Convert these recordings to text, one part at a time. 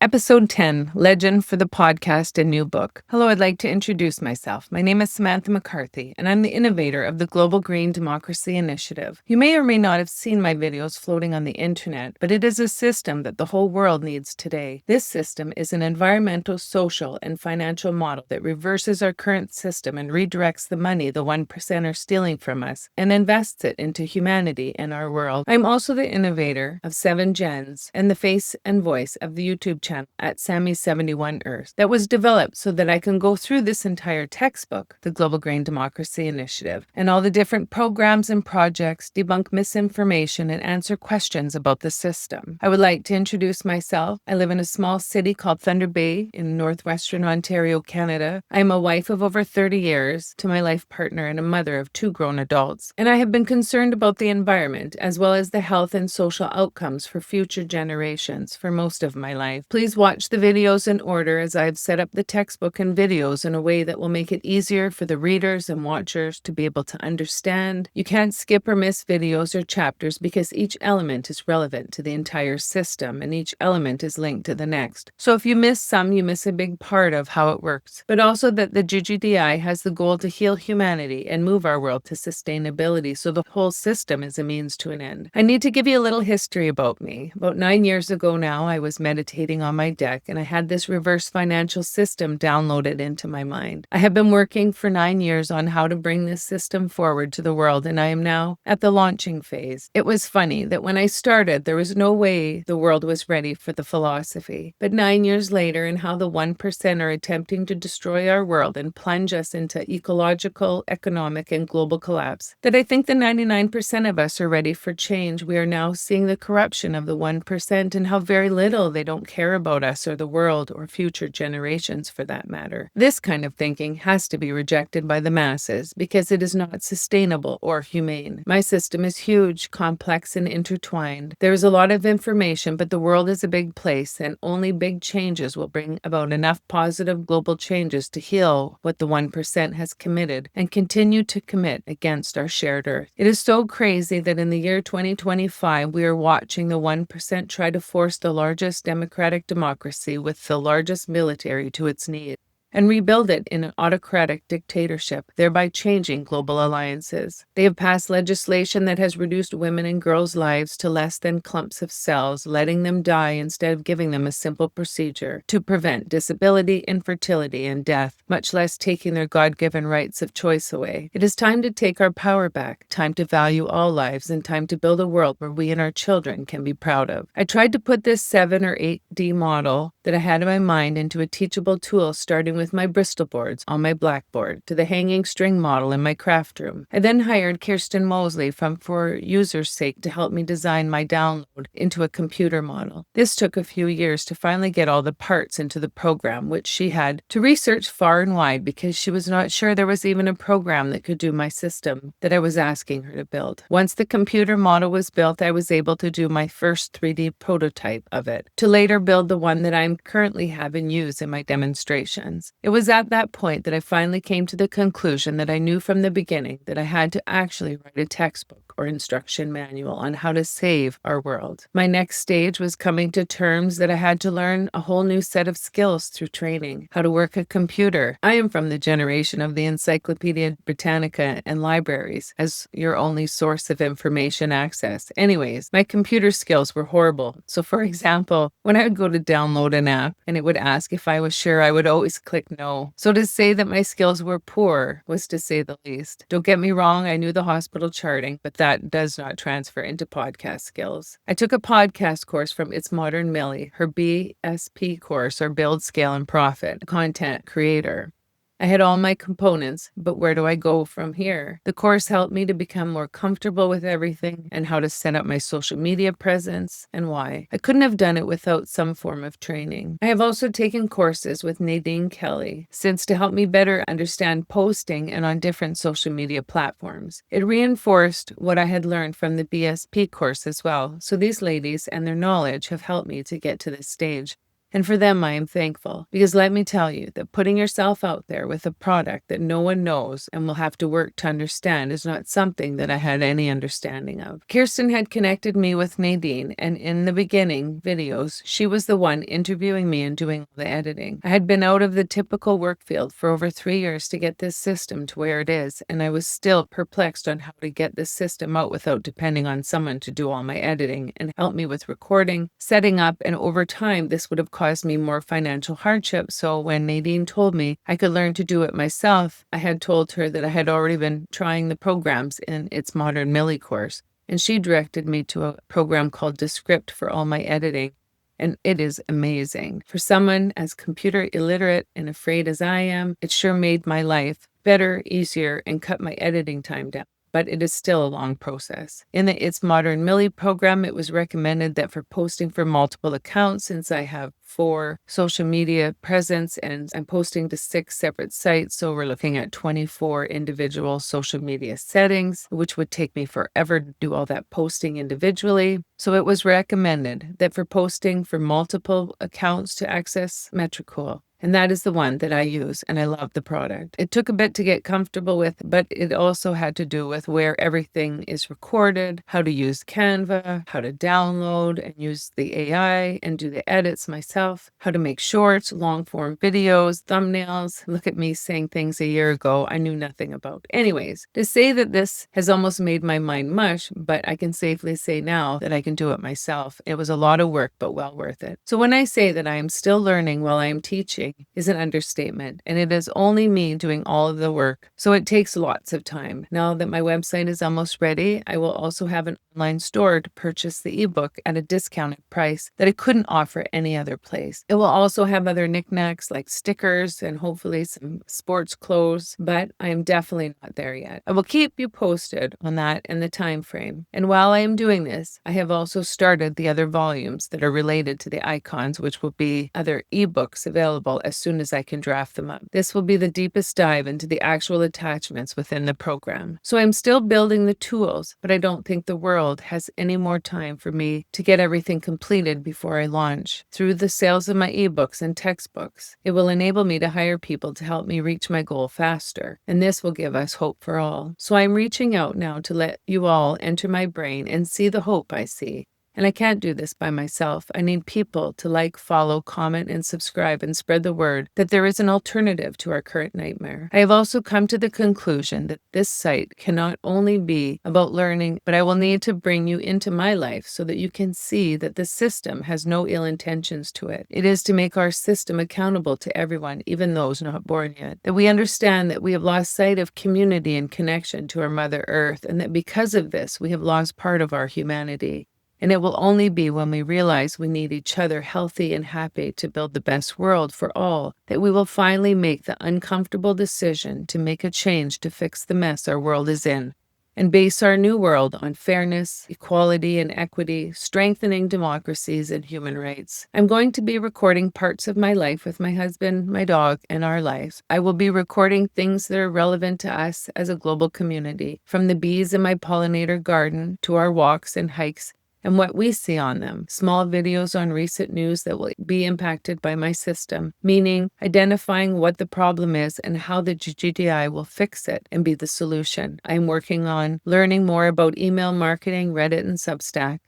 Episode 10, Legend for the Podcast and New Book. Hello, I'd like to introduce myself. My name is Samantha McCarthy, and I'm the innovator of the Global Green Democracy Initiative. You may or may not have seen my videos floating on the internet, but it is a system that the whole world needs today. This system is an environmental, social, and financial model that reverses our current system and redirects the money the 1% are stealing from us and invests it into humanity and our world. I'm also the innovator of 7 Gens and the face and voice of the YouTube channel at Sammy71Earth that was developed so that I can go through this entire textbook, the Global Green Democracy Initiative, and all the different programs and projects, debunk misinformation, and answer questions about the system. I would like to introduce myself. I live in a small city called Thunder Bay in northwestern Ontario, Canada. I am a wife of over 30 years to my life partner and a mother of 2 grown adults. And I have been concerned about the environment as well as the health and social outcomes for future generations for most of my life. Please watch the videos in order as I have set up the textbook and videos in a way that will make it easier for the readers and watchers to be able to understand. You can't skip or miss videos or chapters because each element is relevant to the entire system and each element is linked to the next. So if you miss some, you miss a big part of how it works. But also that the GGDI has the goal to heal humanity and move our world to sustainability, so the whole system is a means to an end. I need to give you a little history about me. About 9 years ago now, I was meditating on my deck and I had this reverse financial system downloaded into my mind. I have been working for 9 years on how to bring this system forward to the world, and I am now at the launching phase. It was funny that when I started, there was no way the world was ready for the philosophy. But 9 years later, and how the 1% are attempting to destroy our world and plunge us into ecological, economic, and global collapse, that I think the 99% of us are ready for change. We are now seeing the corruption of the 1% and how very little they don't care about us or the world or future generations for that matter. This kind of thinking has to be rejected by the masses because it is not sustainable or humane. My system is huge, complex, and intertwined. There is a lot of information, but the world is a big place, and only big changes will bring about enough positive global changes to heal what the 1% has committed and continue to commit against our shared earth. It is so crazy that in the year 2025, we are watching the 1% try to force the largest democratic democracy with the largest military to its knees and rebuild it in an autocratic dictatorship, thereby changing global alliances. They have passed legislation that has reduced women and girls' lives to less than clumps of cells, letting them die instead of giving them a simple procedure to prevent disability, infertility, and death, much less taking their God-given rights of choice away. It is time to take our power back, time to value all lives, and time to build a world where we and our children can be proud of. I tried to put this 7 or 8D model that I had in my mind into a teachable tool, starting with my Bristol boards on my blackboard to the hanging string model in my craft room. I then hired Kirsten Mosley from For Users' Sake to help me design my download into a computer model. This took a few years to finally get all the parts into the program, which she had to research far and wide because she was not sure there was even a program that could do my system that I was asking her to build. Once the computer model was built, I was able to do my first 3D prototype of it, to later build the one that I'm currently having used in my demonstrations. It was at that point that I finally came to the conclusion that I knew from the beginning that I had to actually write a textbook or instruction manual on how to save our world. My next stage was coming to terms that I had to learn a whole new set of skills through training, how to work a computer. I am from the generation of the Encyclopedia Britannica and libraries as your only source of information access. Anyways, my computer skills were horrible. So for example, when I would go to download an app and it would ask if I was sure, I would always click no. So to say that my skills were poor was to say the least. Don't get me wrong, I knew the hospital charting, but that does not transfer into podcast skills. I took a podcast course from It's Modern Millie, her BSP course, or Build, Scale, and Profit, content creator. I had all my components, but where do I go from here? The course helped me to become more comfortable with everything and how to set up my social media presence and why. I couldn't have done it without some form of training. I have also taken courses with Nadine Kelly since to help me better understand posting and on different social media platforms. It reinforced what I had learned from the BSP course as well. So these ladies and their knowledge have helped me to get to this stage. And for them, I am thankful, because let me tell you that putting yourself out there with a product that no one knows and will have to work to understand is not something that I had any understanding of. Kirsten had connected me with Nadine, and in the beginning videos, she was the one interviewing me and doing all the editing. I had been out of the typical work field for over 3 years to get this system to where it is, and I was still perplexed on how to get this system out without depending on someone to do all my editing and help me with recording, setting up, and over time this would have caused me more financial hardship. So when Nadine told me I could learn to do it myself, I had told her that I had already been trying the programs in its Modern Millie course, and she directed me to a program called Descript for all my editing. And it is amazing. For someone as computer illiterate and afraid as I am, it sure made my life better, easier, and cut my editing time down. But it is still a long process. In the It's Modern Millie program, it was recommended that for posting for multiple accounts, since I have 4 social media presence and I'm posting to 6 separate sites, so we're looking at 24 individual social media settings, which would take me forever to do all that posting individually. So it was recommended that for posting for multiple accounts to access Metricool. And that is the one that I use, and I love the product. It took a bit to get comfortable with, but it also had to do with where everything is recorded, how to use Canva, how to download and use the AI and do the edits myself, how to make shorts, long-form videos, thumbnails. Look at me saying things a year ago I knew nothing about. Anyways, to say that this has almost made my mind mush, but I can safely say now that I can do it myself. It was a lot of work, but well worth it. So when I say that I am still learning while I am teaching, is an understatement, and it is only me doing all of the work, so it takes lots of time. Now that my website is almost ready, I will also have an online store to purchase the ebook at a discounted price that I couldn't offer any other place. It will also have other knickknacks like stickers and hopefully some sports clothes, but I am definitely not there yet. I will keep you posted on that and the time frame. And while I am doing this, I have also started the other volumes that are related to the icons, which will be other ebooks available as soon as I can draft them up. This will be the deepest dive into the actual attachments within the program. So I'm still building the tools, but I don't think the world has any more time for me to get everything completed before I launch. Through the sales of my ebooks and textbooks, it will enable me to hire people to help me reach my goal faster, and this will give us hope for all. So I'm reaching out now to let you all enter my brain and see the hope I see. And I can't do this by myself. I need people to like, follow, comment, and subscribe and spread the word that there is an alternative to our current nightmare. I have also come to the conclusion that this site cannot only be about learning, but I will need to bring you into my life so that you can see that the system has no ill intentions to it. It is to make our system accountable to everyone, even those not born yet. That we understand that we have lost sight of community and connection to our Mother Earth, and that because of this, we have lost part of our humanity. And it will only be when we realize we need each other healthy and happy to build the best world for all that we will finally make the uncomfortable decision to make a change to fix the mess our world is in and base our new world on fairness, equality, and equity, strengthening democracies and human rights. I'm going to be recording parts of my life with my husband, my dog, and our lives. I will be recording things that are relevant to us as a global community, from the bees in my pollinator garden to our walks and hikes and what we see on them. Small videos on recent news that will be impacted by my system, meaning identifying what the problem is and how the GGDI will fix it and be the solution. I'm working on learning more about email marketing, Reddit, and Substack.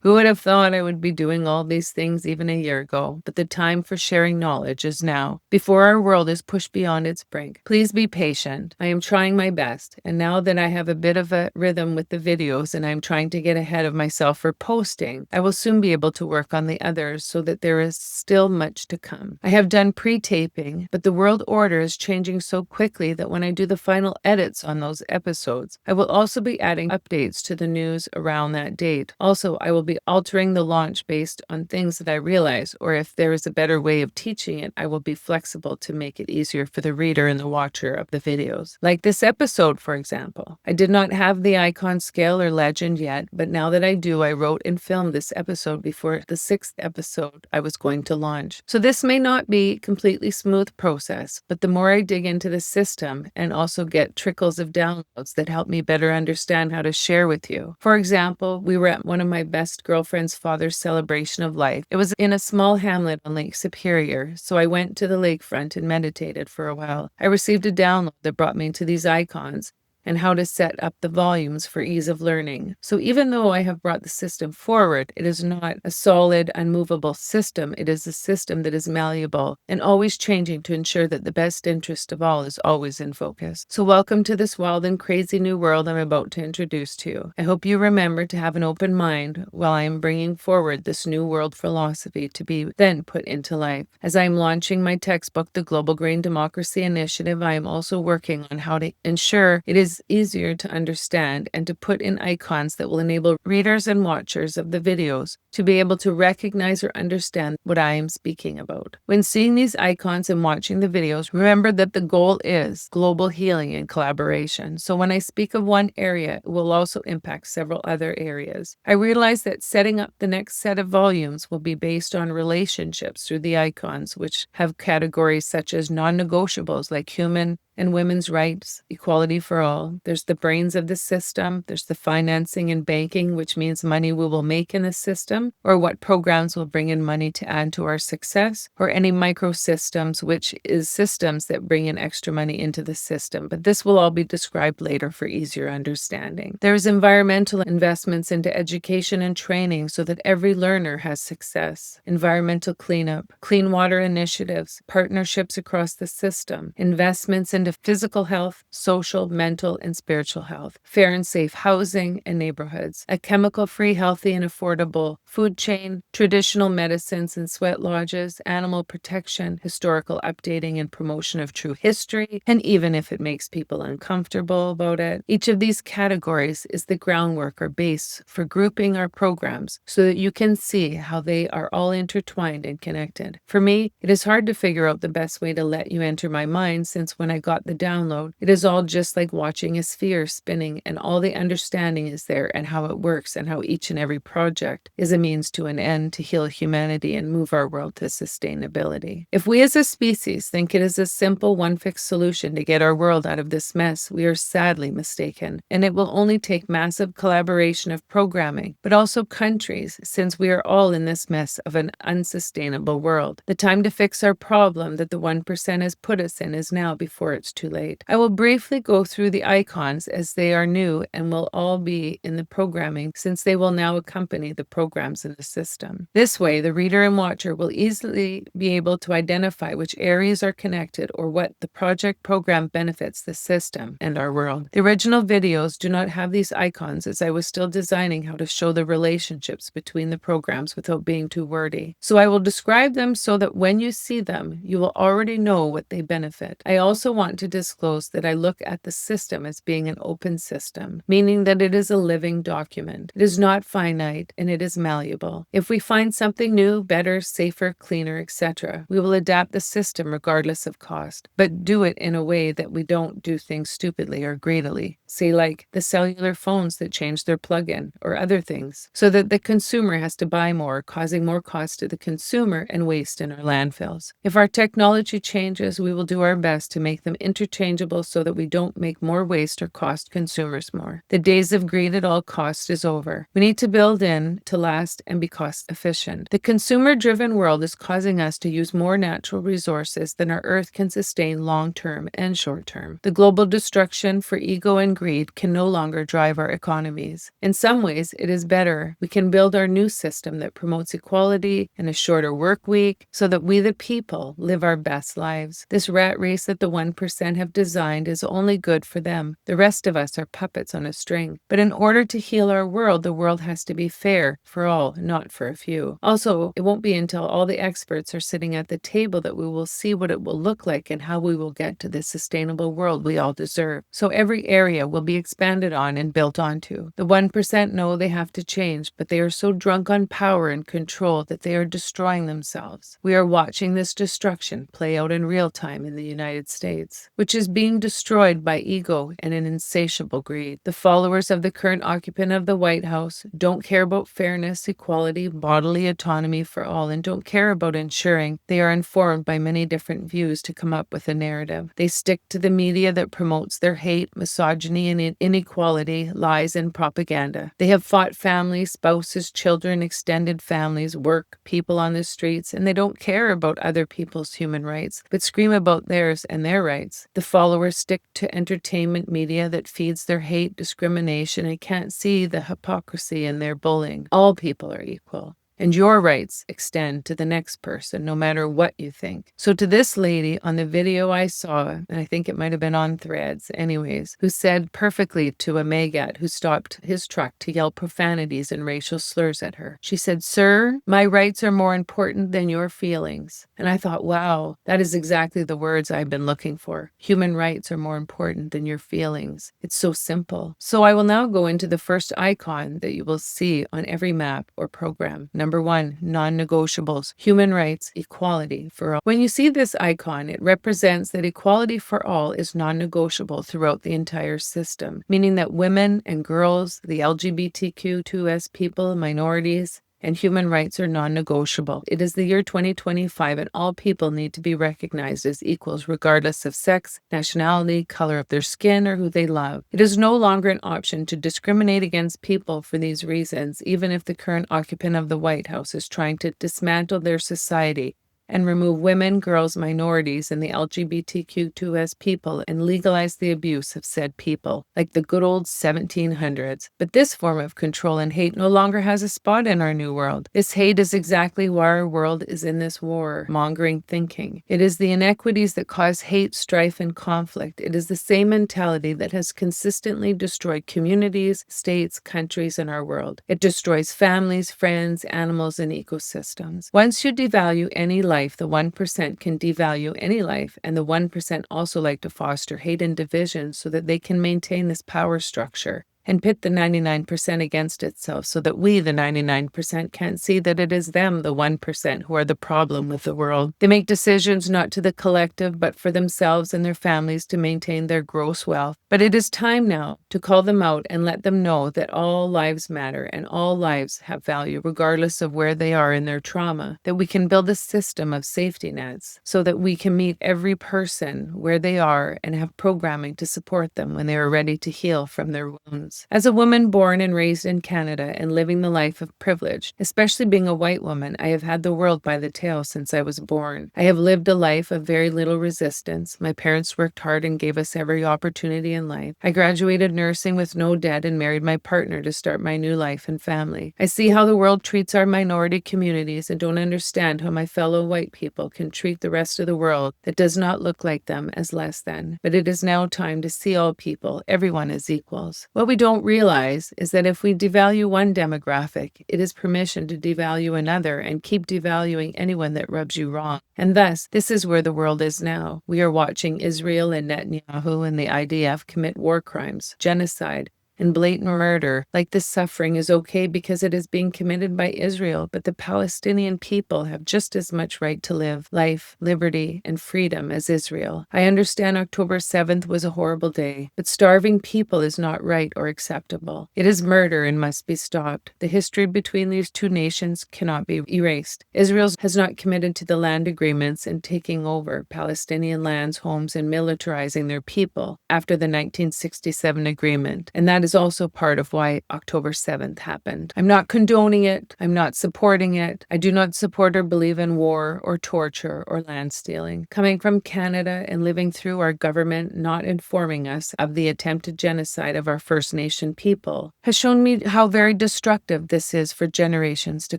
Who would have thought I would be doing all these things even a year ago? But the time for sharing knowledge is now, before our world is pushed beyond its brink. Please be patient. I am trying my best. And now that I have a bit of a rhythm with the videos and I'm trying to get ahead of myself for posting, I will soon be able to work on the others so that there is still much to come. I have done pre-taping, but the world order is changing so quickly that when I do the final edits on those episodes, I will also be adding updates to the news around that date. Also, I will be altering the launch based on things that I realize, or if there is a better way of teaching it, I will be flexible to make it easier for the reader and the watcher of the videos. Like this episode, for example. I did not have the icon scale or legend yet, but now that I do, I wrote and filmed this episode before the 6th episode I was going to launch. So this may not be a completely smooth process, but the more I dig into the system and also get trickles of downloads that help me better understand how to share with you. For example, we were at one of my best best girlfriend's father's celebration of life. It was in a small hamlet on Lake Superior, so I went to the lakefront and meditated for a while. I received a download that brought me to these icons and how to set up the volumes for ease of learning. So even though I have brought the system forward, it is not a solid, unmovable system. It is a system that is malleable and always changing to ensure that the best interest of all is always in focus. So welcome to this wild and crazy new world I'm about to introduce to you. I hope you remember to have an open mind while I am bringing forward this new world philosophy to be then put into life. As I am launching my textbook, The Global Green Democracy Initiative, I am also working on how to ensure it is easier to understand and to put in icons that will enable readers and watchers of the videos to be able to recognize or understand what I am speaking about. When seeing these icons and watching the videos, remember that the goal is global healing and collaboration. So when I speak of one area, it will also impact several other areas. I realize that setting up the next set of volumes will be based on relationships through the icons, which have categories such as non-negotiables like human and women's rights, equality for all. There's the brains of the system. There's the financing and banking, which means money we will make in the system, or what programs will bring in money to add to our success, or any microsystems, which is systems that bring in extra money into the system. But this will all be described later for easier understanding. There's environmental investments into education and training so that every learner has success. Environmental cleanup, clean water initiatives, partnerships across the system, investments into physical health, social, mental, and spiritual health, fair and safe housing and neighborhoods, a chemical-free, healthy, and affordable food chain, traditional medicines and sweat lodges, animal protection, historical updating and promotion of true history, and even if it makes people uncomfortable about it. Each of these categories is the groundwork or base for grouping our programs so that you can see how they are all intertwined and connected. For me, it is hard to figure out the best way to let you enter my mind, since when I got the download, it is all just like watching a sphere spinning, and all the understanding is there and how it works and how each and every project is a means to an end to heal humanity and move our world to sustainability. If we as a species think it is a simple one-fix solution to get our world out of this mess, we are sadly mistaken, and it will only take massive collaboration of programming, but also countries, since we are all in this mess of an unsustainable world. The time to fix our problem that the 1% has put us in is now, before it's too late. I will briefly go through the icons as they are new and will all be in the programming, since they will now accompany the programs in the system. This way, the reader and watcher will easily be able to identify which areas are connected or what the project program benefits the system and our world. The original videos do not have these icons, as I was still designing how to show the relationships between the programs without being too wordy. So I will describe them so that when you see them, you will already know what they benefit. I also want to disclose that I look at the system as being an open system, meaning that it is a living document. It is not finite and it is malleable. If we find something new, better, safer, cleaner, etc., we will adapt the system regardless of cost, but do it in a way that we don't do things stupidly or greedily, say like the cellular phones that change their plug-in or other things, so that the consumer has to buy more, causing more cost to the consumer and waste in our landfills. If our technology changes, we will do our best to make them interchangeable so that we don't make more waste or cost consumers more. The days of greed at all costs is over. We need to build in to last and be cost efficient. The consumer-driven world is causing us to use more natural resources than our earth can sustain long-term and short-term. The global destruction for ego and greed can no longer drive our economies. In some ways, it is better. We can build our new system that promotes equality and a shorter work week so that we the people live our best lives. This rat race that the 1% have designed is only good for them. The rest of us are puppets on a string. But in order to heal our world, the world has to be fair for all, not for a few. Also, it won't be until all the experts are sitting at the table that we will see what it will look like and how we will get to the sustainable world we all deserve. So every area will be expanded on and built onto. The 1% know they have to change, but they are so drunk on power and control that they are destroying themselves. We are watching this destruction play out in real time in the United States. rights, which is being destroyed by ego and an insatiable greed. The followers of the current occupant of the White House don't care about fairness, equality, bodily autonomy for all, and don't care about ensuring they are informed by many different views to come up with a narrative. They stick to the media that promotes their hate, misogyny, and inequality, lies, and propaganda. They have fought families, spouses, children, extended families, work, people on the streets, and they don't care about other people's human rights, but scream about theirs and their rights. The followers stick to entertainment media that feeds their hate, discrimination, and can't see the hypocrisy in their bullying. All people are equal, and your rights extend to the next person, no matter what you think. So to this lady on the video I saw, and I think it might have been on Threads anyways, who said perfectly to a Megat who stopped his truck to yell profanities and racial slurs at her. She said, "Sir, my rights are more important than your feelings." And I thought, wow, that is exactly the words I've been looking for. Human rights are more important than your feelings. It's so simple. So I will now go into the first icon that you will see on every map or program. Number 1, non-negotiables, human rights, equality for all. When you see this icon, it represents that equality for all is non-negotiable throughout the entire system, meaning that women and girls, the LGBTQ2S people, minorities, and human rights are non-negotiable. It is the year 2025, and all people need to be recognized as equals regardless of sex, nationality, color of their skin, or who they love. It is no longer an option to discriminate against people for these reasons, even if the current occupant of the White House is trying to dismantle their society and remove women, girls, minorities, and the LGBTQ2S people and legalize the abuse of said people, like the good old 1700s. But this form of control and hate no longer has a spot in our new world. This hate is exactly why our world is in this war-mongering thinking. It is the inequities that cause hate, strife, and conflict. It is the same mentality that has consistently destroyed communities, states, countries, and our world. It destroys families, friends, animals, and ecosystems. Once you devalue any life, the 1% can devalue any life, and the 1% also like to foster hate and division so that they can maintain this power structure and pit the 99% against itself so that we, the 99%, can't see that it is them, the 1%, who are the problem with the world. They make decisions not to the collective, but for themselves and their families to maintain their gross wealth. But it is time now to call them out and let them know that all lives matter and all lives have value, regardless of where they are in their trauma, that we can build a system of safety nets so that we can meet every person where they are and have programming to support them when they are ready to heal from their wounds. As a woman born and raised in Canada and living the life of privilege, especially being a white woman, I have had the world by the tail since I was born. I have lived a life of very little resistance. My parents worked hard and gave us every opportunity in life. I graduated nursing with no debt and married my partner to start my new life and family. I see how the world treats our minority communities and don't understand how my fellow white people can treat the rest of the world that does not look like them as less than. But it is now time to see all people, everyone, as equals. What we don't realize is that if we devalue one demographic, it is permission to devalue another and keep devaluing anyone that rubs you wrong. And thus, this is where the world is now. We are watching Israel and Netanyahu and the IDF commit war crimes, genocide, and blatant murder. Like this suffering is okay because it is being committed by Israel, but the Palestinian people have just as much right to live life, liberty, and freedom as Israel. I understand October 7th was a horrible day, but starving people is not right or acceptable. It is murder and must be stopped. The history between these two nations cannot be erased. Israel has not committed to the land agreements and taking over Palestinian lands, homes, and militarizing their people after the 1967 agreement, and that is also part of why October 7th happened. I'm not condoning it. I'm not supporting it. I do not support or believe in war or torture or land stealing. Coming from Canada and living through our government not informing us of the attempted genocide of our First Nation people has shown me how very destructive this is for generations to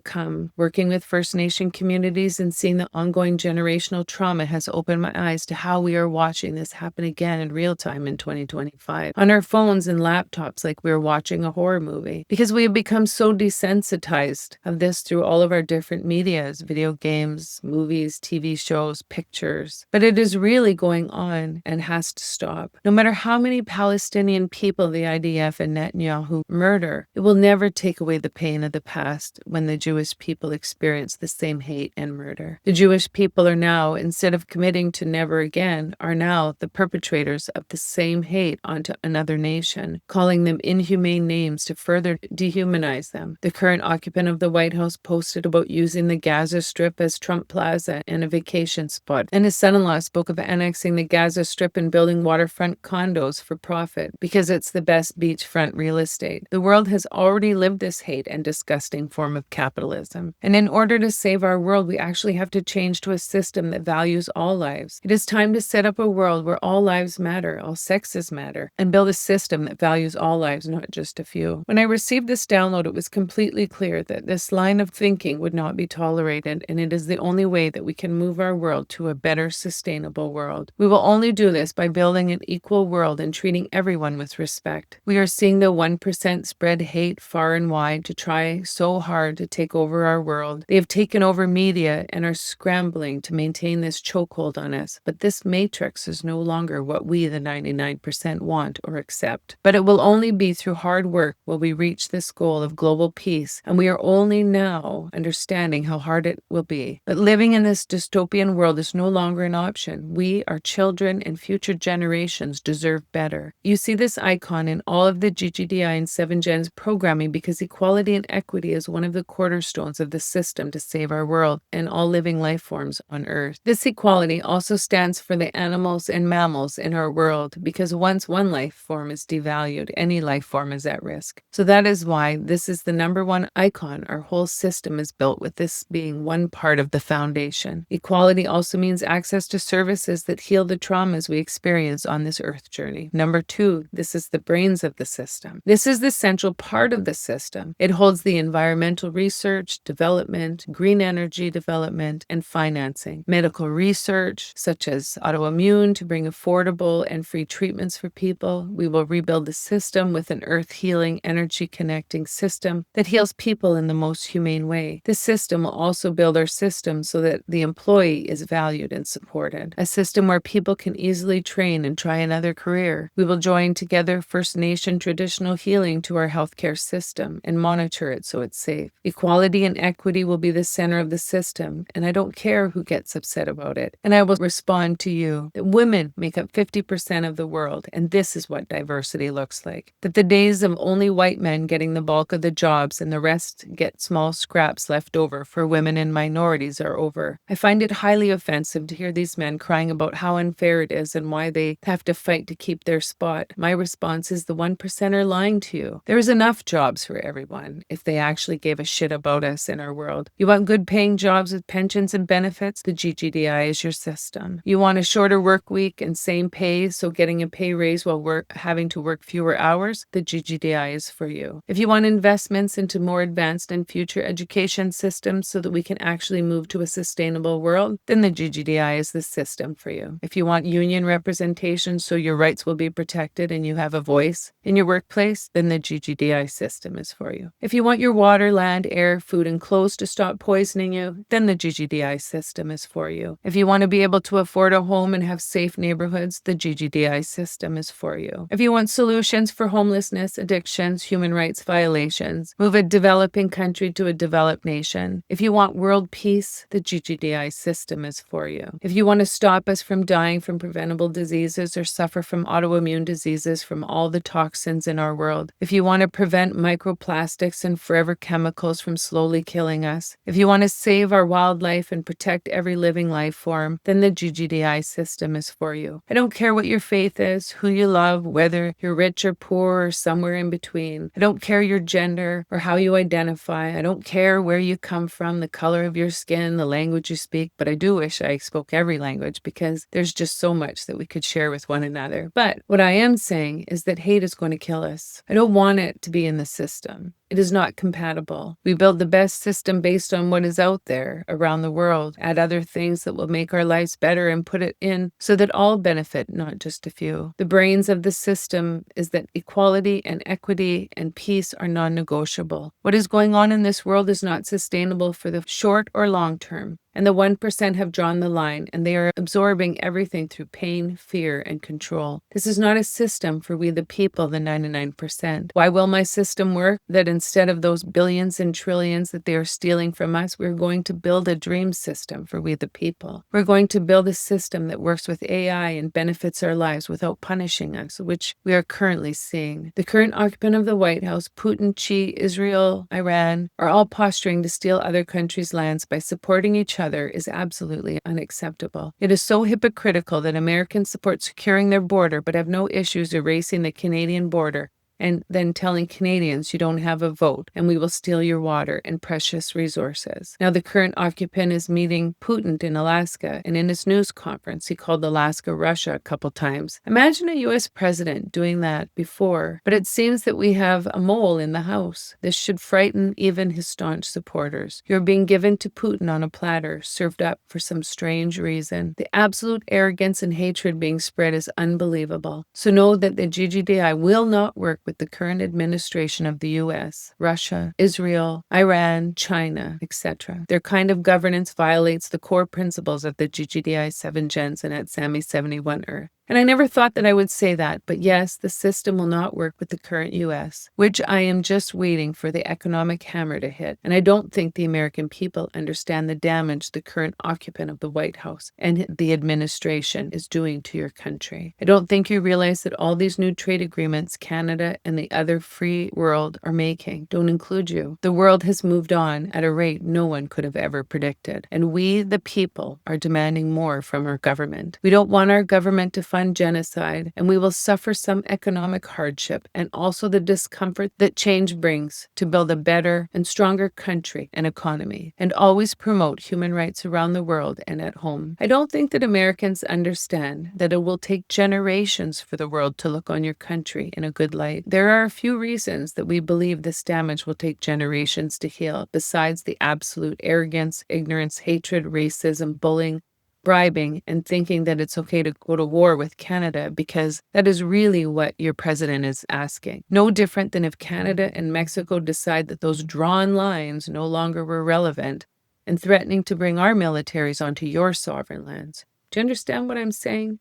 come. Working with First Nation communities and seeing the ongoing generational trauma has opened my eyes to how we are watching this happen again in real time in 2025. On our phones and laptops it's like we're watching a horror movie because we have become so desensitized of this through all of our different medias, video games, movies, TV shows, pictures. But it is really going on and has to stop. No matter how many Palestinian people the IDF and Netanyahu murder, it will never take away the pain of the past when the Jewish people experienced the same hate and murder. The Jewish people are now, instead of committing to never again, are now the perpetrators of the same hate onto another nation, calling them inhumane names to further dehumanize them. The current occupant of the White House posted about using the Gaza Strip as Trump Plaza and a vacation spot, and his son-in-law spoke of annexing the Gaza Strip and building waterfront condos for profit because it's the best beachfront real estate. The world has already lived this hate and disgusting form of capitalism. And in order to save our world, we actually have to change to a system that values all lives. It is time to set up a world where all lives matter, all sexes matter, and build a system that values all lives, not just a few. When I received this download, it was completely clear that this line of thinking would not be tolerated, and it is the only way that we can move our world to a better, sustainable world. We will only do this by building an equal world and treating everyone with respect. We are seeing the 1% spread hate far and wide to try so hard to take over our world. They have taken over media and are scrambling to maintain this chokehold on us. But this matrix is no longer what we, the 99%, want or accept. But it will only be through hard work will we reach this goal of global peace, and we are only now understanding how hard it will be. But living in this dystopian world is no longer an option. We, our children, and future generations deserve better. You see this icon in all of the GGDI and 7Gen's programming because equality and equity is one of the cornerstones of the system to save our world and all living life forms on Earth. This equality also stands for the animals and mammals in our world because once one life form is devalued, any life form is at risk. So that is why this is the number one icon. Our whole system is built with this being one part of the foundation. Equality also means access to services that heal the traumas we experience on this Earth journey. Number two, this is the brains of the system. This is the central part of the system. It holds the environmental research, development, green energy development, and financing, medical research, such as autoimmune to bring affordable and free treatments for people. We will rebuild the system with an earth healing, energy connecting system that heals people in the most humane way. This system will also build our system so that the employee is valued and supported. A system where people can easily train and try another career. We will join together First Nation traditional healing to our healthcare system and monitor it so it's safe. Equality and equity will be the center of the system, and I don't care who gets upset about it. And I will respond to you that women make up 50% of the world, and this is what diversity looks like. That the days of only white men getting the bulk of the jobs and the rest get small scraps left over for women and minorities are over. I find it highly offensive to hear these men crying about how unfair it is and why they have to fight to keep their spot. My response is the 1% are lying to you. There is enough jobs for everyone if they actually gave a shit about us in our world. You want good paying jobs with pensions and benefits? The GGDI is your system. You want a shorter work week and same pay, so getting a pay raise while having to work fewer hours? The GGDI is for you. If you want investments into more advanced and future education systems so that we can actually move to a sustainable world, then the GGDI is the system for you. If you want union representation so your rights will be protected and you have a voice in your workplace, then the GGDI system is for you. If you want your water, land, air, food, and clothes to stop poisoning you, then the GGDI system is for you. If you want to be able to afford a home and have safe neighborhoods, the GGDI system is for you. If you want solutions for homelessness, addictions, human rights violations, move a developing country to a developed nation. If you want world peace, the GGDI system is for you. If you want to stop us from dying from preventable diseases or suffer from autoimmune diseases from all the toxins in our world, if you want to prevent microplastics and forever chemicals from slowly killing us, if you want to save our wildlife and protect every living life form, then the GGDI system is for you. I don't care what your faith is, who you love, whether you're rich or poor or somewhere in between. I don't care your gender or how you identify. I don't care where you come from, the color of your skin, the language you speak, but I do wish I spoke every language because there's just so much that we could share with one another. But what I am saying is that hate is going to kill us. I don't want it to be in the system. It is not compatible. We build the best system based on what is out there around the world, add other things that will make our lives better, and put it in so that all benefit, not just a few. The brains of the system is that equality and equity and peace are non-negotiable. What is going on in this world is not sustainable for the short or long term. And the 1% have drawn the line, and they are absorbing everything through pain, fear, and control. This is not a system for we the people, the 99%. Why will my system work? That instead of those billions and trillions that they are stealing from us, we're going to build a dream system for we the people. We're going to build a system that works with AI and benefits our lives without punishing us, which we are currently seeing. The current occupant of the White House, Putin, Xi, Israel, Iran, are all posturing to steal other countries' lands by supporting each other is absolutely unacceptable. It is so hypocritical that Americans support securing their border but have no issues erasing the Canadian border and then telling Canadians you don't have a vote and we will steal your water and precious resources. Now, the current occupant is meeting Putin in Alaska, and in his news conference, he called Alaska Russia a couple times. Imagine a U.S. president doing that before, but it seems that we have a mole in the house. This should frighten even his staunch supporters. You're being given to Putin on a platter, served up for some strange reason. The absolute arrogance and hatred being spread is unbelievable. So know that the GGDI will not work with the current administration of the US, Russia, Israel, Iran, China, etc. Their kind of governance violates the core principles of the GGDI 7 Gens and at Sammy 71 Earth. And I never thought that I would say that, but yes, the system will not work with the current U.S., which I am just waiting for the economic hammer to hit. And I don't think the American people understand the damage the current occupant of the White House and the administration is doing to your country. I don't think you realize that all these new trade agreements Canada and the other free world are making don't include you. The world has moved on at a rate no one could have ever predicted. And we, the people, are demanding more from our government. We don't want our government to fund genocide, and we will suffer some economic hardship and also the discomfort that change brings to build a better and stronger country and economy, and always promote human rights around the world and at home. I don't think that Americans understand that it will take generations for the world to look on your country in a good light. There are a few reasons that we believe this damage will take generations to heal, besides the absolute arrogance, ignorance, hatred, racism, bullying, bribing, and thinking that it's okay to go to war with Canada, because that is really what your president is asking. No different than if Canada and Mexico decide that those drawn lines no longer were relevant and threatening to bring our militaries onto your sovereign lands. Do you understand what I'm saying?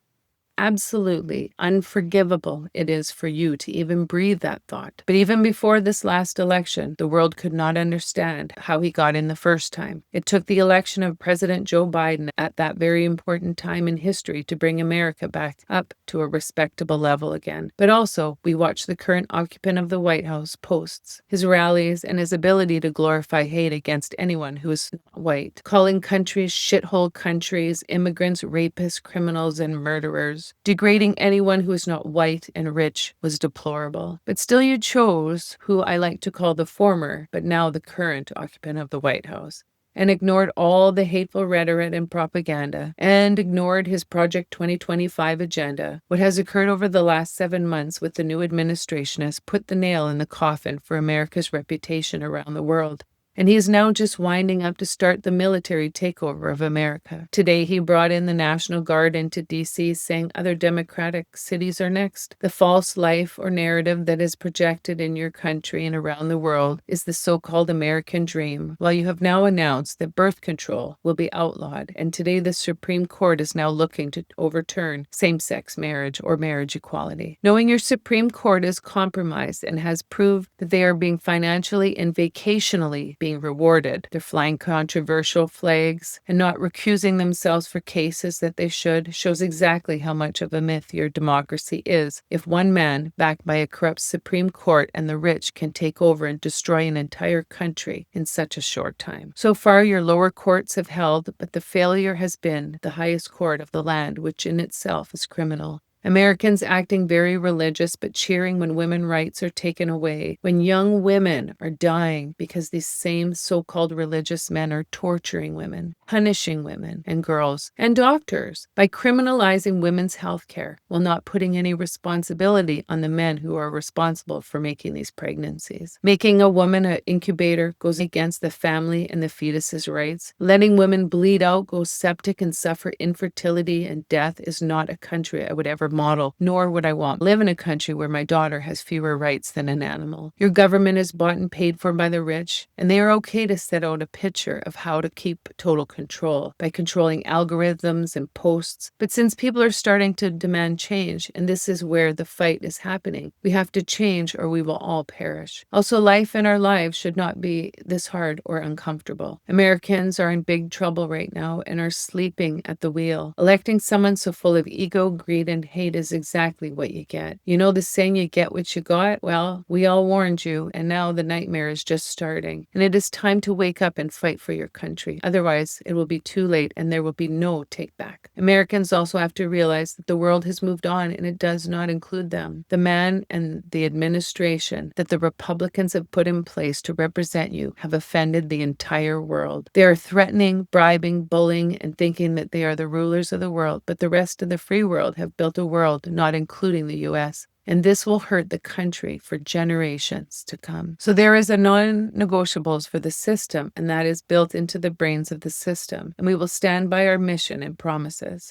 Absolutely unforgivable it is for you to even breathe that thought. But even before this last election, the world could not understand how he got in the first time. It took the election of President Joe Biden at that very important time in history to bring America back up to a respectable level again. But also, we watch the current occupant of the White House posts, his rallies, and his ability to glorify hate against anyone who is not white, calling countries shithole countries, immigrants, rapists, criminals, and murderers. Degrading anyone who is not white and rich was deplorable. But still you chose who I like to call the former, but now the current occupant of the White House, and ignored all the hateful rhetoric and propaganda, and ignored his Project 2025 agenda. What has occurred over the last 7 months with the new administration has put the nail in the coffin for America's reputation around the world. And he is now just winding up to start the military takeover of America. Today, he brought in the National Guard into D.C., saying other democratic cities are next. The false life or narrative that is projected in your country and around the world is the so-called American dream, while you have now announced that birth control will be outlawed. And today, the Supreme Court is now looking to overturn same-sex marriage or marriage equality. Knowing your Supreme Court is compromised and has proved that they are being financially and vacationally being rewarded. They're flying controversial flags and not recusing themselves for cases that they should shows exactly how much of a myth your democracy is. If one man, backed by a corrupt Supreme Court and the rich, can take over and destroy an entire country in such a short time. So far, your lower courts have held, but the failure has been the highest court of the land, which in itself is criminal. Americans acting very religious but cheering when women's rights are taken away, when young women are dying because these same so-called religious men are torturing women. punishing women and girls and doctors by criminalizing women's health care while not putting any responsibility on the men who are responsible for making these pregnancies. Making a woman an incubator goes against the family and the fetus's rights. Letting women bleed out, go septic, and suffer infertility and death is not a country I would ever model, nor would I want to live in a country where my daughter has fewer rights than an animal. Your government is bought and paid for by the rich, and they are okay to set out a picture of how to keep total control by controlling algorithms and posts. But since people are starting to demand change, and this is where the fight is happening, we have to change or we will all perish. Also, life in our lives should not be this hard or uncomfortable. Americans are in big trouble right now and are sleeping at the wheel. Electing someone so full of ego, greed, and hate is exactly what you get. You know the saying, you get what you got? Well, we all warned you, and now the nightmare is just starting. And it is time to wake up and fight for your country. Otherwise, it will be too late and there will be no take back. Americans also have to realize that the world has moved on and it does not include them. The man and the administration that the Republicans have put in place to represent you have offended the entire world. They are threatening, bribing, bullying, and thinking that they are the rulers of the world, but the rest of the free world have built a world not including the U.S., and this will hurt the country for generations to come. So there is a non-negotiables for the system, and that is built into the brains of the system, and we will stand by our mission and promises.